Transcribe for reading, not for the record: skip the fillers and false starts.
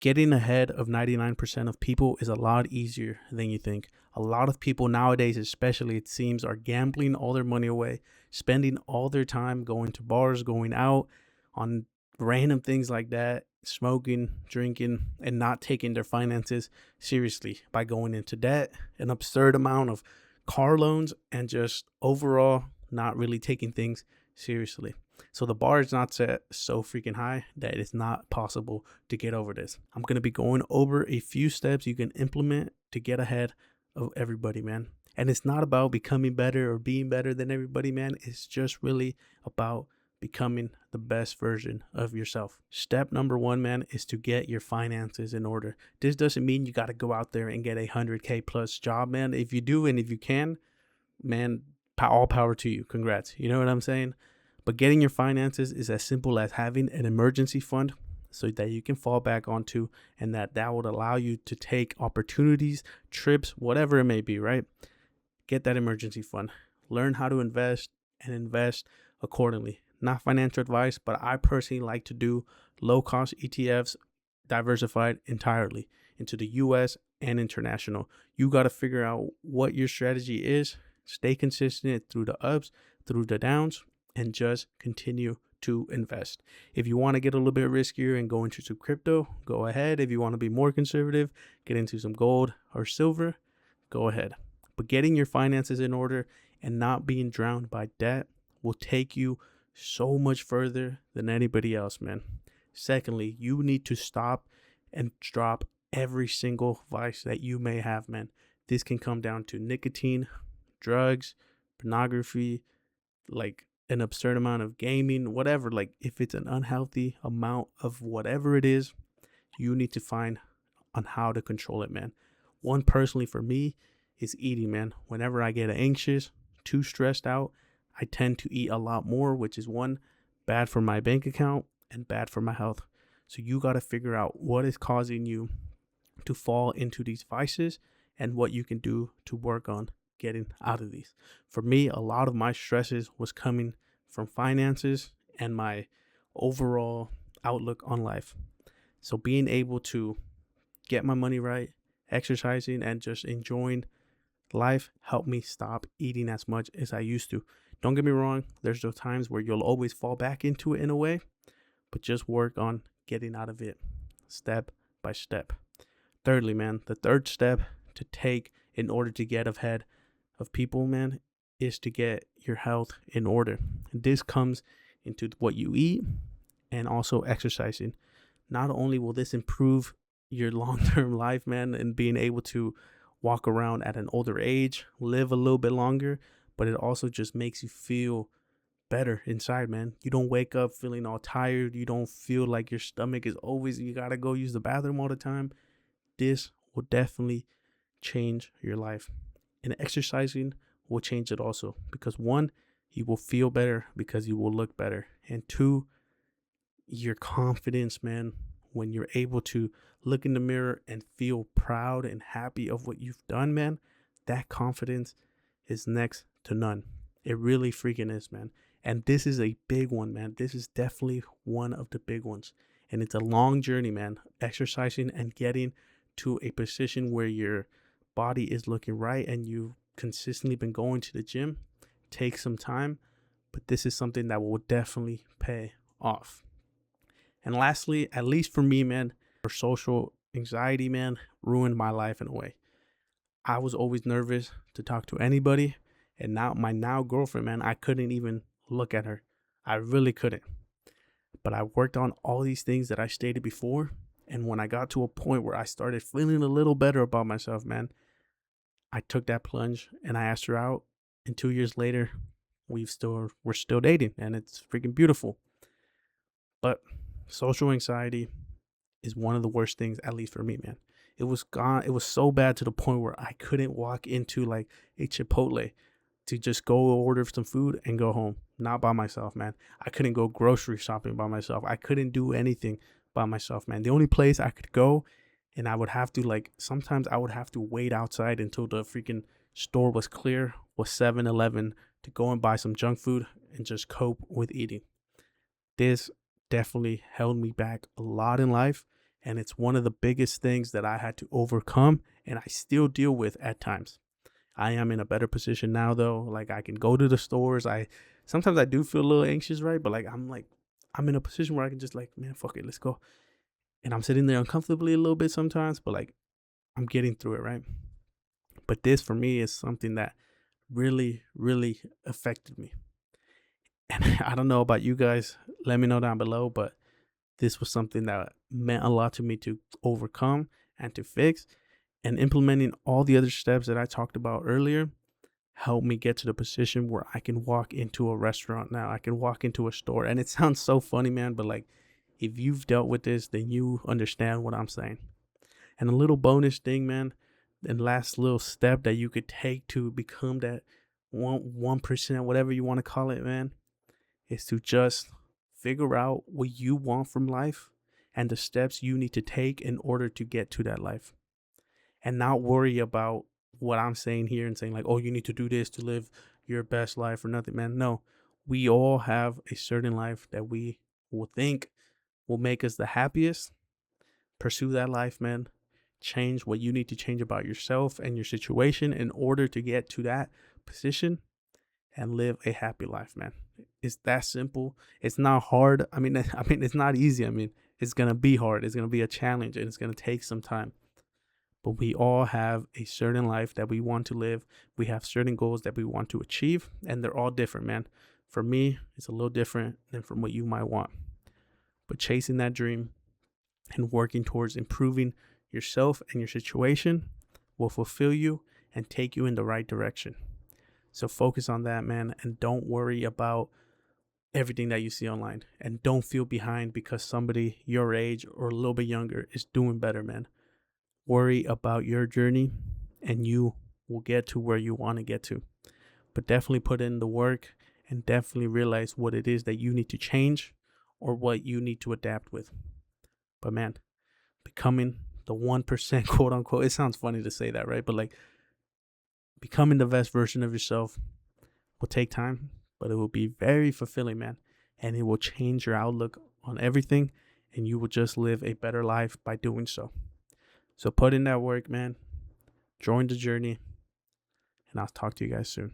Getting ahead of 99% of people is a lot easier than you think. A lot of people nowadays, especially, it seems, are gambling all their money away, spending all their time going to bars, going out on random things like that, smoking, drinking, and not taking their finances seriously by going into debt, an absurd amount of car loans, and just overall not really taking things seriously. So the bar is not set so freaking high that it's not possible to get over this. I'm going to be going over a few steps you can implement to get ahead of everybody, man. And it's not about becoming better or being better than everybody, man. It's just really about becoming the best version of yourself. Step number one, man, is to get your finances in order. This doesn't mean you got to go out there and get a 100K plus job, man. If you do and if you can, man, all power to you. Congrats. You know what I'm saying? But getting your finances is as simple as having an emergency fund so that you can fall back onto, and that would allow you to take opportunities, trips, whatever it may be, right? Get that emergency fund. Learn how to invest and invest accordingly. Not financial advice, but I personally like to do low cost ETFs diversified entirely into the US and international. You got to figure out what your strategy is, stay consistent through the ups, through the downs, and just continue to invest. If you want to get a little bit riskier and go into some crypto, go ahead. If you want to be more conservative, get into some gold or silver, go ahead. But getting your finances in order and not being drowned by debt will take you so much further than anybody else, man. Secondly, you need to stop and drop every single vice that you may have, man. This can come down to nicotine, drugs, pornography, like an absurd amount of gaming, whatever. Like if it's an unhealthy amount of whatever it is, you need to find on how to control it, man. One personally for me is eating, man. Whenever I get anxious, too stressed out, I tend to eat a lot more, which is one, bad for my bank account and bad for my health. So you got to figure out what is causing you to fall into these vices and what you can do to work on getting out of these. For me, a lot of my stresses was coming from finances and my overall outlook on life. So being able to get my money right, exercising, and just enjoying life helped me stop eating as much as I used to. Don't get me wrong, there's those times where you'll always fall back into it in a way, but just work on getting out of it step by step. Thirdly, man, the third step to take in order to get ahead of people, man, is to get your health in order. And this comes into what you eat and also exercising. Not only will this improve your long-term life, man, and being able to walk around at an older age, live a little bit longer, but it also just makes you feel better inside, man. You don't wake up feeling all tired. You don't feel like your stomach is always, you gotta go use the bathroom all the time. This will definitely change your life. And exercising will change it also, because one, you will feel better because you will look better. And two, your confidence, man, when you're able to look in the mirror and feel proud and happy of what you've done, man, that confidence is next to none. It really freaking is, man. And this is a big one, man. This is definitely one of the big ones. And it's a long journey, man. Exercising and getting to a position where your body is looking right and you've consistently been going to the gym takes some time, but this is something that will definitely pay off. And lastly, at least for me, man, social anxiety, man, ruined my life in a way. I was always nervous to talk to anybody, and now my now girlfriend, man, I couldn't even look at her. I really couldn't. But I worked on all these things that I stated before, and when I got to a point where I started feeling a little better about myself, man, I took that plunge and I asked her out, and 2 years later, we're still dating, and it's freaking beautiful. But social anxiety is one of the worst things, at least for me, man. It was gone. It was so bad to the point where I couldn't walk into like a Chipotle to just go order some food and go home. Not by myself, man. I couldn't go grocery shopping by myself. I couldn't do anything by myself, man. The only place I could go, and I would have to sometimes I would have to wait outside until the freaking store was clear, was 7-Eleven, to go and buy some junk food and just cope with eating. This definitely held me back a lot in life, And it's one of the biggest things that I had to overcome and I still deal with at times. I am in a better position now though. Like I can go to the stores. I sometimes I do feel a little anxious, right? But I'm in a position where I can just like, man, fuck it, let's go. And I'm sitting there uncomfortably a little bit sometimes, but like I'm getting through it, right? But this for me is something that really, really affected me. And I don't know about you guys. Let me know down below, but this was something that meant a lot to me to overcome and to fix. And implementing all the other steps that I talked about earlier helped me get to the position where I can walk into a restaurant now. I can walk into a store. And it sounds so funny, man, but like if you've dealt with this, then you understand what I'm saying. And a little bonus thing, man, and last little step that you could take to become that 1%, whatever you want to call it, man, is to just figure out what you want from life and the steps you need to take in order to get to that life. And not worry about what I'm saying here and saying like, oh, you need to do this to live your best life or nothing, man. No, we all have a certain life that we will think will make us the happiest. Pursue that life, man. Change what you need to change about yourself and your situation in order to get to that position and live a happy life, man. It's that simple. It's not hard. I mean, it's not easy. I mean, it's gonna be hard. It's gonna be a challenge, and it's gonna take some time. But we all have a certain life that we want to live. We have certain goals that we want to achieve, and they're all different, man. For me, it's a little different than from what you might want. But chasing that dream and working towards improving yourself and your situation will fulfill you and take you in the right direction. So focus on that, man, and don't worry about everything that you see online. And don't feel behind because somebody your age or a little bit younger is doing better, man. Worry about your journey and you will get to where you want to get to. But definitely put in the work and definitely realize what it is that you need to change or what you need to adapt with. But man, becoming the 1%, quote unquote, it sounds funny to say that, right? But like becoming the best version of yourself will take time, but it will be very fulfilling, man. And it will change your outlook on everything, and you will just live a better life by doing so. So put in that work, man. Join the journey, and I'll talk to you guys soon.